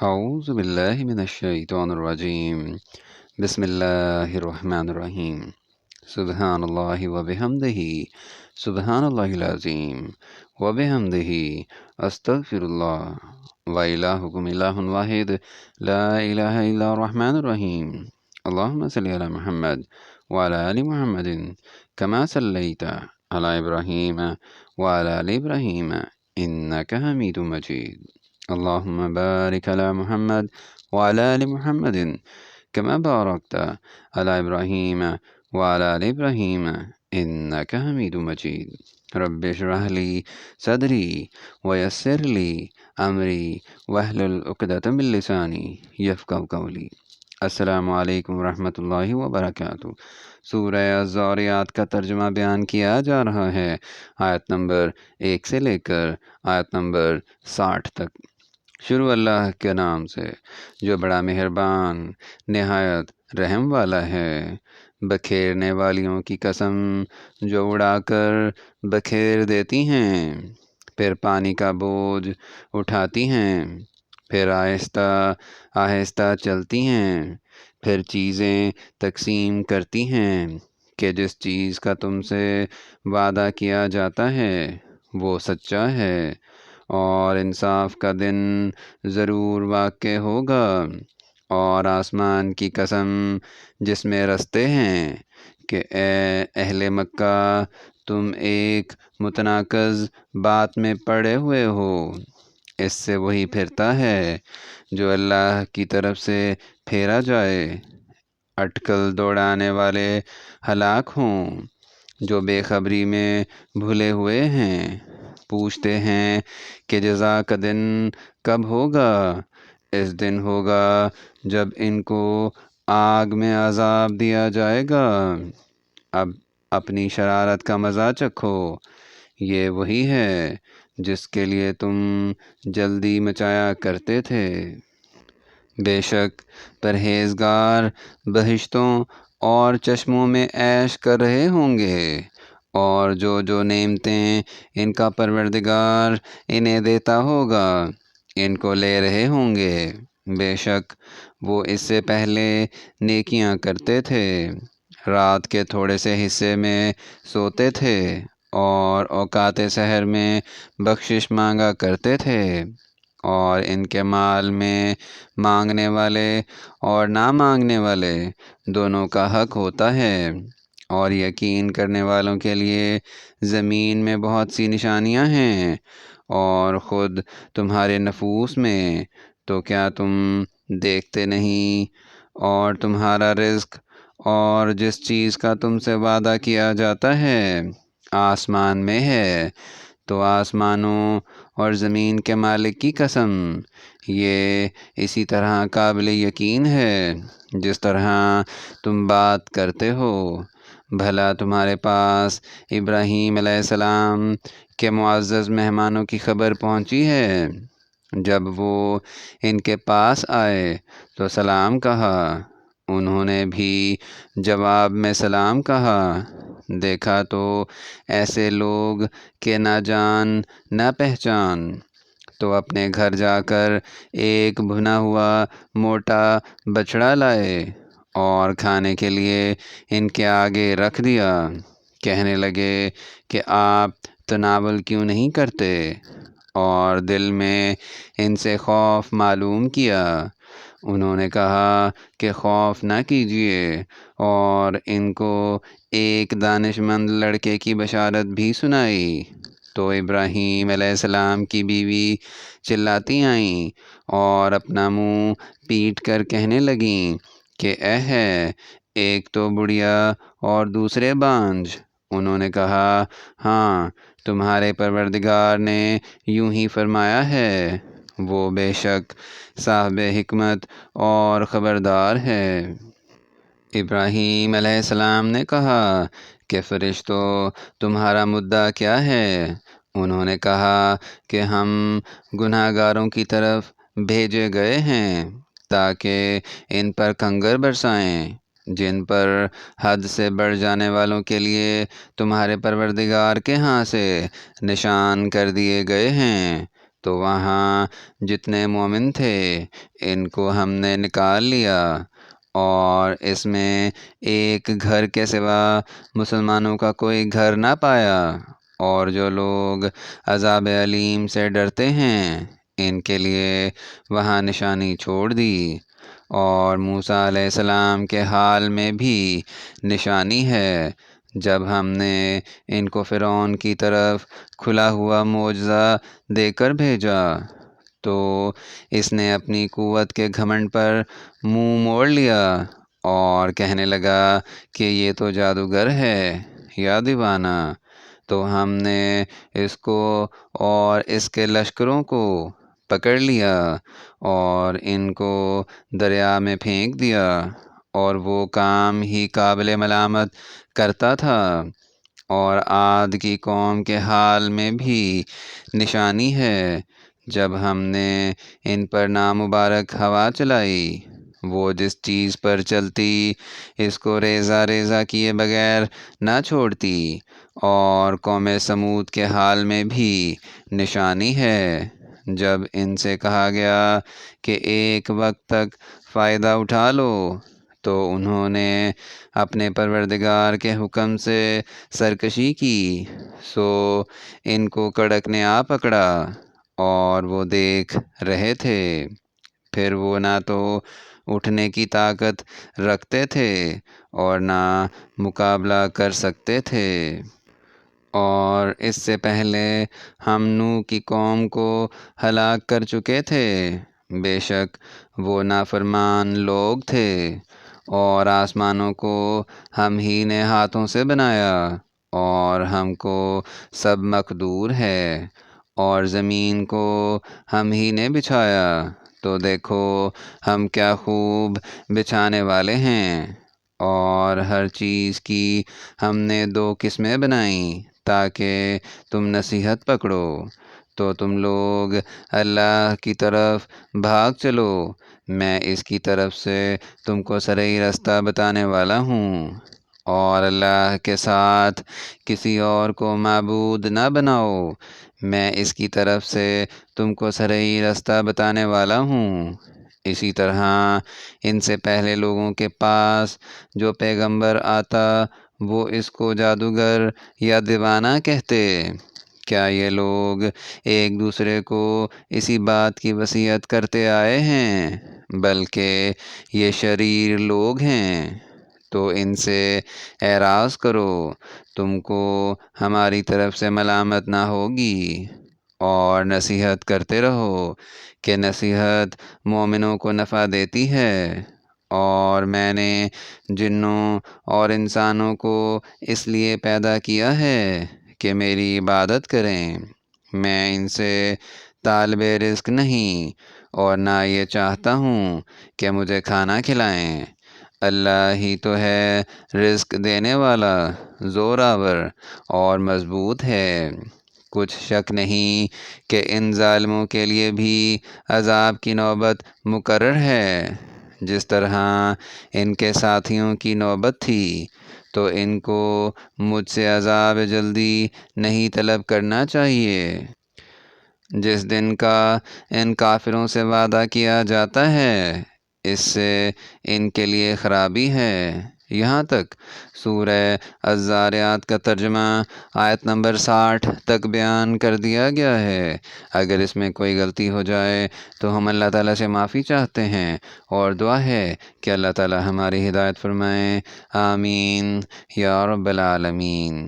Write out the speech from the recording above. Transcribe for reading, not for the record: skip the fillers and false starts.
أعوذ بالله من الشيطان الرجيم بسم الله الرحمن الرحيم سبحان الله وبحمده سبحان الله العظيم وبحمده أستغفر الله وإلهكم إله واحد لا إله إلا الرحمن الرحيم اللهم صل على محمد وعلى آل محمد كما صليت على إبراهيم وعلى آل إبراهيم إنك حميد مجيد اللهم بارك على محمد وعلى آل محمد كما باركت على إبراهيم وعلى آل إبراهيم إنك حميد مجيد رب اشرح لي صدري ويسر لي أمري واحلل عقدة من لساني يفقهوا قولي۔ السلام علیکم ورحمۃ اللہ وبرکاتہ۔ سورہ الذاریات کا ترجمہ بیان کیا جا رہا ہے، آیت نمبر 1 سے لے کر آیت نمبر 60 تک۔ شروع اللہ کے نام سے جو بڑا مہربان نہایت رحم والا ہے۔ بکھیرنے والیوں کی قسم جو اڑا کر بکھیر دیتی ہیں، پھر پانی کا بوجھ اٹھاتی ہیں، پھر آہستہ آہستہ چلتی ہیں، پھر چیزیں تقسیم کرتی ہیں کہ جس چیز کا تم سے وعدہ کیا جاتا ہے وہ سچا ہے، اور انصاف کا دن ضرور واقع ہوگا۔ اور آسمان کی قسم جس میں رستے ہیں کہ اے اہل مکہ تم ایک متناقض بات میں پڑے ہوئے ہو، اس سے وہی پھرتا ہے جو اللہ کی طرف سے پھیرا جائے۔ اٹکل دوڑانے والے ہلاک ہوں جو بے خبری میں بھولے ہوئے ہیں، پوچھتے ہیں کہ جزا کا دن کب ہوگا۔ اس دن ہوگا جب ان کو آگ میں عذاب دیا جائے گا۔ اب اپنی شرارت کا مزہ چکھو، یہ وہی ہے جس کے لیے تم جلدی مچایا کرتے تھے۔ بے شک پرہیزگار بہشتوں اور چشموں میں عیش کر رہے ہوں گے، اور جو نعمتیں ان کا پروردگار انہیں دیتا ہوگا ان کو لے رہے ہوں گے۔ بے شک وہ اس سے پہلے نیکیاں کرتے تھے، رات کے تھوڑے سے حصے میں سوتے تھے اور اوقات سحر میں بخشش مانگا کرتے تھے، اور ان کے مال میں مانگنے والے اور نہ مانگنے والے دونوں کا حق ہوتا ہے۔ اور یقین کرنے والوں کے لیے زمین میں بہت سی نشانیاں ہیں، اور خود تمہارے نفوس میں تو کیا تم دیکھتے نہیں؟ اور تمہارا رزق اور جس چیز کا تم سے وعدہ کیا جاتا ہے آسمان میں ہے، تو آسمانوں اور زمین کے مالک کی قسم، یہ اسی طرح قابل یقین ہے جس طرح تم بات کرتے ہو۔ بھلا تمہارے پاس ابراہیم علیہ السلام کے معزز مہمانوں کی خبر پہنچی ہے؟ جب وہ ان کے پاس آئے تو سلام کہا، انہوں نے بھی جواب میں سلام کہا۔ دیکھا تو ایسے لوگ کہ نہ جان نہ پہچان، تو اپنے گھر جا کر ایک بھنا ہوا موٹا بچڑا لائے اور کھانے کے لیے ان کے آگے رکھ دیا۔ کہنے لگے کہ آپ تناول کیوں نہیں کرتے؟ اور دل میں ان سے خوف معلوم کیا۔ انہوں نے کہا کہ خوف نہ کیجیے، اور ان کو ایک دانش مند لڑکے کی بشارت بھی سنائی۔ تو ابراہیم علیہ السلام کی بیوی چلاتی آئیں اور اپنا منہ پیٹ کر کہنے لگیں کہ اے ہے، ایک تو بڑھیا اور دوسرے بانجھ۔ انہوں نے کہا، ہاں، تمہارے پروردگار نے یوں ہی فرمایا ہے، وہ بے شک صاحب حکمت اور خبردار ہے۔ ابراہیم علیہ السلام نے کہا کہ فرشتوں تمہارا مدعا کیا ہے؟ انہوں نے کہا کہ ہم گناہ گاروں کی طرف بھیجے گئے ہیں تاکہ ان پر کنگر برسائیں، جن پر حد سے بڑھ جانے والوں کے لیے تمہارے پروردگار کے ہاں سے نشان کر دیے گئے ہیں۔ تو وہاں جتنے مومن تھے ان کو ہم نے نکال لیا، اور اس میں ایک گھر کے سوا مسلمانوں کا کوئی گھر نہ پایا، اور جو لوگ عذاب علیم سے ڈرتے ہیں ان کے لیے وہاں نشانی چھوڑ دی، اور موسیٰ علیہ السلام کے حال میں بھی نشانی ہے جب ہم نے ان کو فرعون کی طرف کھلا ہوا معجزہ دے کر بھیجا تو اس نے اپنی قوت کے گھمنڈ پر منہ موڑ لیا اور کہنے لگا کہ یہ تو جادوگر ہے یا دیوانہ۔ تو ہم نے اس کو اور اس کے لشکروں کو پکڑ لیا اور ان کو دریا میں پھینک دیا، اور وہ کام ہی قابل ملامت کرتا تھا۔ اور عاد کی قوم کے حال میں بھی نشانی ہے جب ہم نے ان پر نامبارک ہوا چلائی، وہ جس چیز پر چلتی اس کو ریزہ ریزہ کیے بغیر نہ چھوڑتی، اور قوم سمود کے حال میں بھی نشانی ہے جب ان سے کہا گیا کہ ایک وقت تک فائدہ اٹھا لو تو انہوں نے اپنے پروردگار کے حکم سے سرکشی کی، سو ان کو کڑک نے آ پکڑا اور وہ دیکھ رہے تھے، پھر وہ نہ تو اٹھنے کی طاقت رکھتے تھے اور نہ مقابلہ کر سکتے تھے۔ اور اس سے پہلے ہم نوح کی قوم کو ہلاک کر چکے تھے، بے شک وہ نافرمان لوگ تھے، اور آسمانوں کو ہم ہی نے ہاتھوں سے بنایا اور ہم کو سب مقدور ہے، اور زمین کو ہم ہی نے بچھایا تو دیکھو ہم کیا خوب بچھانے والے ہیں۔ اور ہر چیز کی ہم نے دو قسمیں بنائیں تاکہ تم نصیحت پکڑو، تو تم لوگ اللہ کی طرف بھاگ چلو، میں اس کی طرف سے تم کو صحیح رستہ بتانے والا ہوں، اور اللہ کے ساتھ کسی اور کو معبود نہ بناؤ، میں اس کی طرف سے تم کو صحیح رستہ بتانے والا ہوں۔ اسی طرح ان سے پہلے لوگوں کے پاس جو پیغمبر آتا وہ اس کو جادوگر یا دیوانہ کہتے۔ کیا یہ لوگ ایک دوسرے کو اسی بات کی وصیت کرتے آئے ہیں؟ بلکہ یہ شریر لوگ ہیں۔ تو ان سے اعراض کرو، تم کو ہماری طرف سے ملامت نہ ہوگی، اور نصیحت کرتے رہو کہ نصیحت مومنوں کو نفع دیتی ہے، اور میں نے جنوں اور انسانوں کو اس لیے پیدا کیا ہے کہ میری عبادت کریں، میں ان سے طالب رزق نہیں اور نہ یہ چاہتا ہوں کہ مجھے کھانا کھلائیں، اللہ ہی تو ہے رزق دینے والا، زوراور اور مضبوط ہے۔ کچھ شک نہیں کہ ان ظالموں کے لیے بھی عذاب کی نوبت مقرر ہے، جس طرح ان کے ساتھیوں کی نوبت تھی، تو ان کو مجھ سے عذاب جلدی نہیں طلب کرنا چاہیے۔ جس دن کا ان کافروں سے وعدہ کیا جاتا ہے اس سے ان کے لیے خرابی ہے۔ یہاں تک سورہ الذاریات کا ترجمہ آیت نمبر 60 تک بیان کر دیا گیا ہے۔ اگر اس میں کوئی غلطی ہو جائے تو ہم اللہ تعالیٰ سے معافی چاہتے ہیں، اور دعا ہے کہ اللہ تعالیٰ ہماری ہدایت فرمائے، آمین یا رب العالمین۔